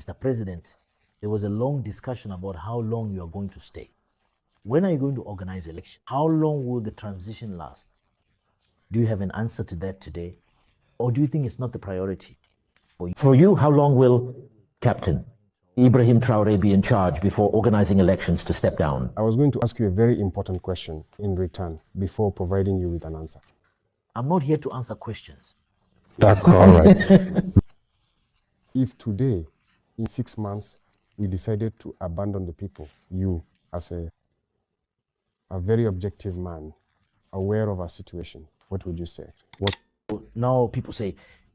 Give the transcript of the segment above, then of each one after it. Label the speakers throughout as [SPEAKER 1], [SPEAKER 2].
[SPEAKER 1] Mr. President, there was a long discussion about how long you are going to stay. When are you going to organize elections? How long will the transition last? Do you have an answer to that today? Or do you think it's not the priority?
[SPEAKER 2] For you, how long will Captain Ibrahim Traore be in charge before organizing elections to step down?
[SPEAKER 3] I was going to ask you a very important question in return before providing you with an answer.
[SPEAKER 1] I'm not here to answer questions.
[SPEAKER 3] That's all right. If today, in 6 months, we decided to abandon the people, you as a very objective man, aware of our situation, what would you say?
[SPEAKER 1] Now people say,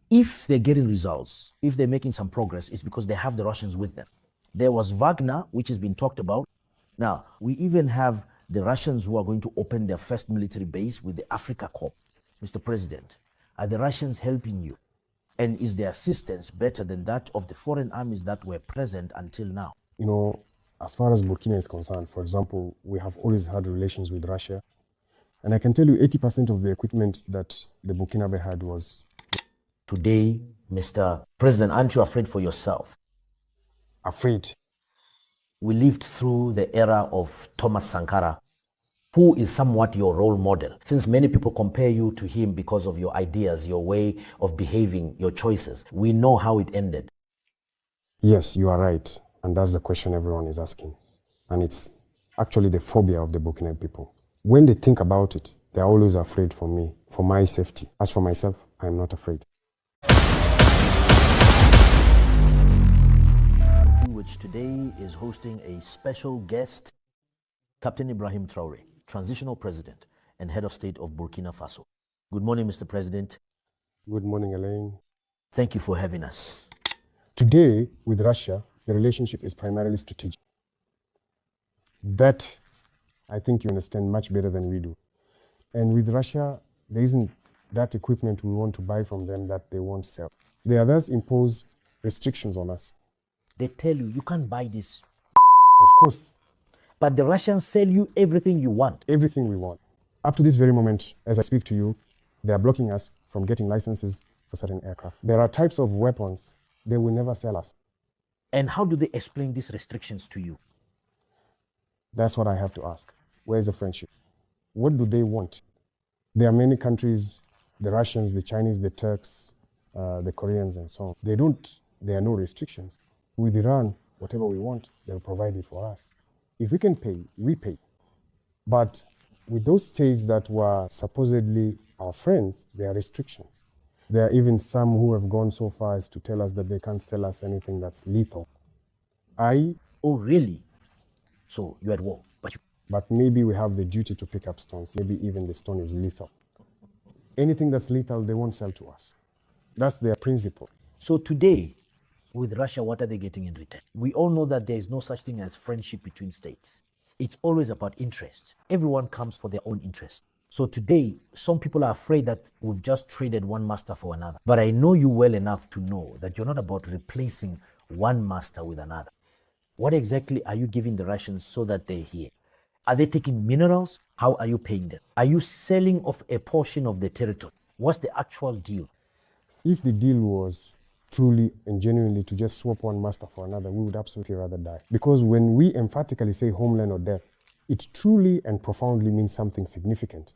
[SPEAKER 1] if they're getting results, if they're making some progress, it's because they have the Russians with them. There was Wagner, which has been talked about. Now, we even have the Russians who are going to open their first military base with the Africa Corps. Mr. President, are the Russians helping you? And is their assistance better than that of the foreign armies that were present until now?
[SPEAKER 3] You know, as far as Burkina is concerned, for example, we have always had relations with Russia. And I can tell you 80% of the equipment that the Burkinabe had was...
[SPEAKER 1] Today, Mr. President, aren't you afraid for yourself?
[SPEAKER 3] Afraid?
[SPEAKER 1] We lived through the era of Thomas Sankara, who is somewhat your role model, since many people compare you to him because of your ideas, your way of behaving, your choices. We know how it ended.
[SPEAKER 3] Yes, you are right. And that's the question everyone is asking. And it's actually the phobia of the Burkina people. When they think about it, they're always afraid for me, for my safety. As for myself, I'm not afraid.
[SPEAKER 1] Which today is hosting a special guest, Captain Ibrahim Traore, Transitional President and Head of State of Burkina Faso. Good morning, Mr. President.
[SPEAKER 3] Good morning, Elaine.
[SPEAKER 1] Thank you for having us.
[SPEAKER 3] Today, with Russia, the relationship is primarily strategic. That, I think you understand much better than we do. And with Russia, there isn't that equipment we want to buy from them that they won't sell. They others impose restrictions on us.
[SPEAKER 1] They tell you, you can't buy this.
[SPEAKER 3] Of course.
[SPEAKER 1] But the Russians sell you everything you want.
[SPEAKER 3] Everything we want. Up to this very moment, as I speak to you, they are blocking us from getting licenses for certain aircraft. There are types of weapons they will never sell us.
[SPEAKER 1] And how do they explain these restrictions to you?
[SPEAKER 3] That's what I have to ask. Where is the friendship? What do they want? There are many countries, the Russians, the Chinese, the Turks, the Koreans, and so on. There are no restrictions. With Iran, whatever we want, they'll provide it for us. If we can pay, we pay. But with those states that were supposedly our friends, there are restrictions. There are even some who have gone so far as to tell us that they can't sell us anything that's lethal.
[SPEAKER 1] Oh, really? So you're at war,
[SPEAKER 3] but maybe we have the duty to pick up stones. Maybe even the stone is lethal. Anything that's lethal, they won't sell to us. That's their principle.
[SPEAKER 1] So today, with Russia, what are they getting in return? We all know that there is no such thing as friendship between states. It's always about interests. Everyone comes for their own interest. So today, some people are afraid that we've just traded one master for another. But I know you well enough to know that you're not about replacing one master with another. What exactly are you giving the Russians so that they're here? Are they taking minerals? How are you paying them? Are you selling off a portion of the territory? What's the actual deal?
[SPEAKER 3] If the deal was truly and genuinely to just swap one master for another, we would absolutely rather die. Because when we emphatically say homeland or death, it truly and profoundly means something significant.